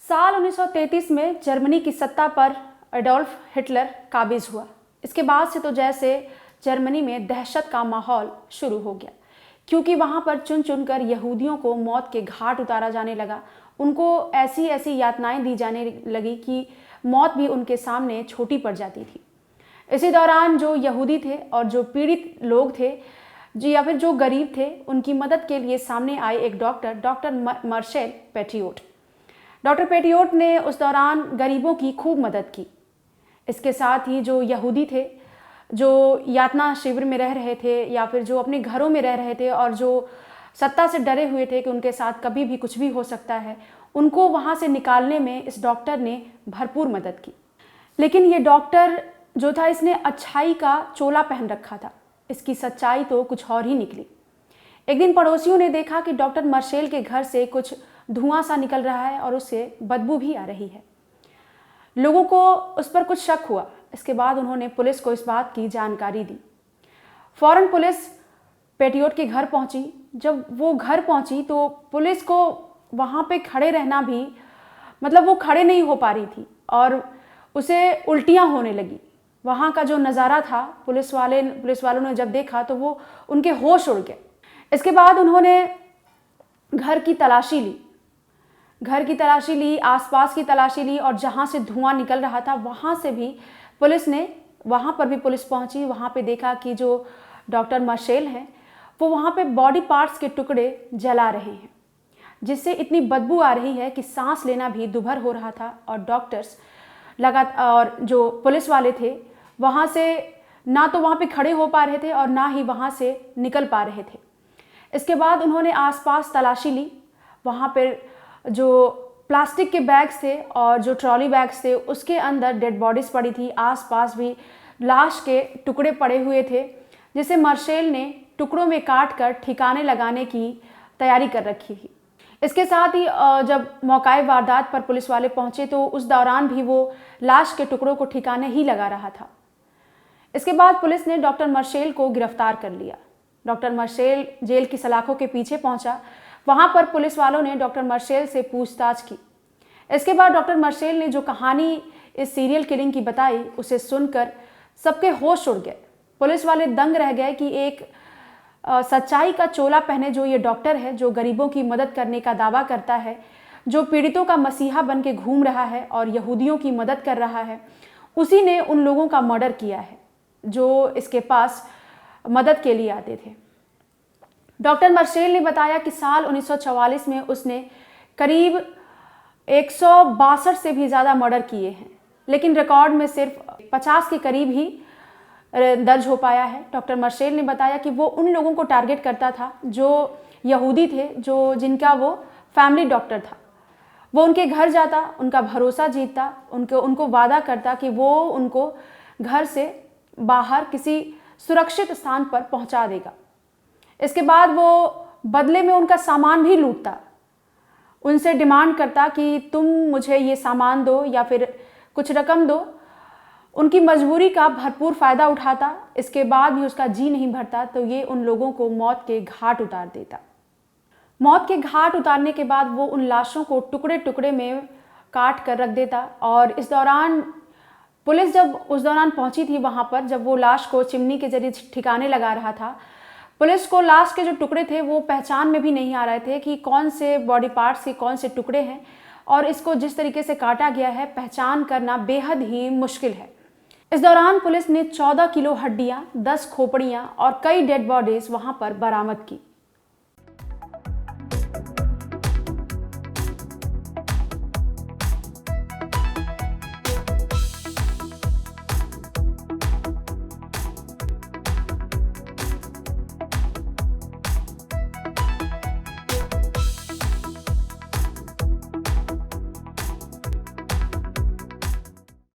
साल 1933 में जर्मनी की सत्ता पर एडोल्फ हिटलर काबिज हुआ। इसके बाद से तो जैसे जर्मनी में दहशत का माहौल शुरू हो गया, क्योंकि वहाँ पर चुन चुनकर यहूदियों को मौत के घाट उतारा जाने लगा। उनको ऐसी ऐसी यातनाएं दी जाने लगी कि मौत भी उनके सामने छोटी पड़ जाती थी। इसी दौरान जो यहूदी थे और जो पीड़ित लोग थे या फिर जो गरीब थे, उनकी मदद के लिए सामने आए एक डॉक्टर मार्शेल पेटियोट। डॉक्टर पेटियोट ने उस दौरान गरीबों की खूब मदद की। इसके साथ ही जो यहूदी थे, जो यातना शिविर में रह रहे थे या फिर जो अपने घरों में रह रहे थे और जो सत्ता से डरे हुए थे कि उनके साथ कभी भी कुछ भी हो सकता है, उनको वहाँ से निकालने में इस डॉक्टर ने भरपूर मदद की। लेकिन ये डॉक्टर जो था, इसने अच्छाई का चोला पहन रखा था। इसकी सच्चाई तो कुछ और ही निकली। एक दिन पड़ोसियों ने देखा कि डॉक्टर मार्शेल के घर से कुछ धुआं सा निकल रहा है और उससे बदबू भी आ रही है। लोगों को उस पर कुछ शक हुआ। इसके बाद उन्होंने पुलिस को इस बात की जानकारी दी। फौरन पुलिस पेटियोट के घर पहुंची। जब वो घर पहुंची तो पुलिस को वहाँ पे खड़े रहना भी, मतलब वो खड़े नहीं हो पा रही थी और उसे उल्टियाँ होने लगी। वहाँ का जो नज़ारा था, पुलिस वालों ने जब देखा तो वो उनके होश उड़ गए। इसके बाद उन्होंने घर की तलाशी ली, आसपास की तलाशी ली और जहाँ से धुआं निकल रहा था वहाँ पर भी पुलिस पहुँची। वहाँ पे देखा कि जो डॉक्टर मार्शेल हैं वो वहाँ पे बॉडी पार्ट्स के टुकड़े जला रहे हैं, जिससे इतनी बदबू आ रही है कि सांस लेना भी दुभर हो रहा था। और डॉक्टर्स और जो पुलिस वाले थे वहाँ से ना तो वहाँ पे खड़े हो पा रहे थे और ना ही वहाँ से निकल पा रहे थे। इसके बाद उन्होंने आसपास तलाशी ली। वहाँ पर जो प्लास्टिक के बैग्स थे और जो ट्रॉली बैग्स थे उसके अंदर डेड बॉडीज़ पड़ी थी। आसपास भी लाश के टुकड़े पड़े हुए थे, जिसे मार्शेल ने टुकड़ों में काट कर ठिकाने लगाने की तैयारी कर रखी थी। इसके साथ ही जब मौकाए वारदात पर पुलिस वाले पहुंचे तो उस दौरान भी वो लाश के टुकड़ों को ठिकाने ही लगा रहा था। इसके बाद पुलिस ने डॉक्टर मार्शेल को गिरफ्तार कर लिया। डॉक्टर मार्शेल जेल की सलाखों के पीछे पहुंचा। वहां पर पुलिस वालों ने डॉक्टर मार्शेल से पूछताछ की। इसके बाद डॉक्टर मार्शेल ने जो कहानी इस सीरियल किलिंग की बताई, उसे सुनकर सबके होश उड़ गए। पुलिस वाले दंग रह गए कि एक सच्चाई का चोला पहने जो ये डॉक्टर है, जो गरीबों की मदद करने का दावा करता है, जो पीड़ितों का मसीहा बन के घूम रहा है और यहूदियों की मदद कर रहा है, उसी ने उन लोगों का मर्डर किया है जो इसके पास मदद के लिए आते थे। डॉक्टर मार्शेल ने बताया कि साल 1944 में उसने करीब 162 से भी ज़्यादा मर्डर किए हैं, लेकिन रिकॉर्ड में सिर्फ 50 के करीब ही दर्ज हो पाया है। डॉक्टर मार्शेल ने बताया कि वो उन लोगों को टारगेट करता था जो यहूदी थे, जिनका वो फैमिली डॉक्टर था। वो उनके घर जाता, उनका भरोसा जीतता, उनको वादा करता कि वो उनको घर से बाहर किसी सुरक्षित स्थान पर पहुंचा देगा। इसके बाद वो बदले में उनका सामान भी लूटता, उनसे डिमांड करता कि तुम मुझे ये सामान दो या फिर कुछ रकम दो। उनकी मजबूरी का भरपूर फ़ायदा उठाता। इसके बाद भी उसका जी नहीं भरता तो ये उन लोगों को मौत के घाट उतार देता। मौत के घाट उतारने के बाद वो उन लाशों को टुकड़े टुकड़े में काट कर रख देता। और इस दौरान पुलिस जब उस दौरान पहुंची थी वहाँ पर, जब वो लाश को चिमनी के जरिए ठिकाने लगा रहा था, पुलिस को लाश के जो टुकड़े थे वो पहचान में भी नहीं आ रहे थे कि कौन से बॉडी पार्ट्स के कौन से टुकड़े हैं। और इसको जिस तरीके से काटा गया है, पहचान करना बेहद ही मुश्किल है। इस दौरान पुलिस ने 14 किलो हड्डियां, 10 खोपड़ियां और कई डेड बॉडीज वहां पर बरामद की।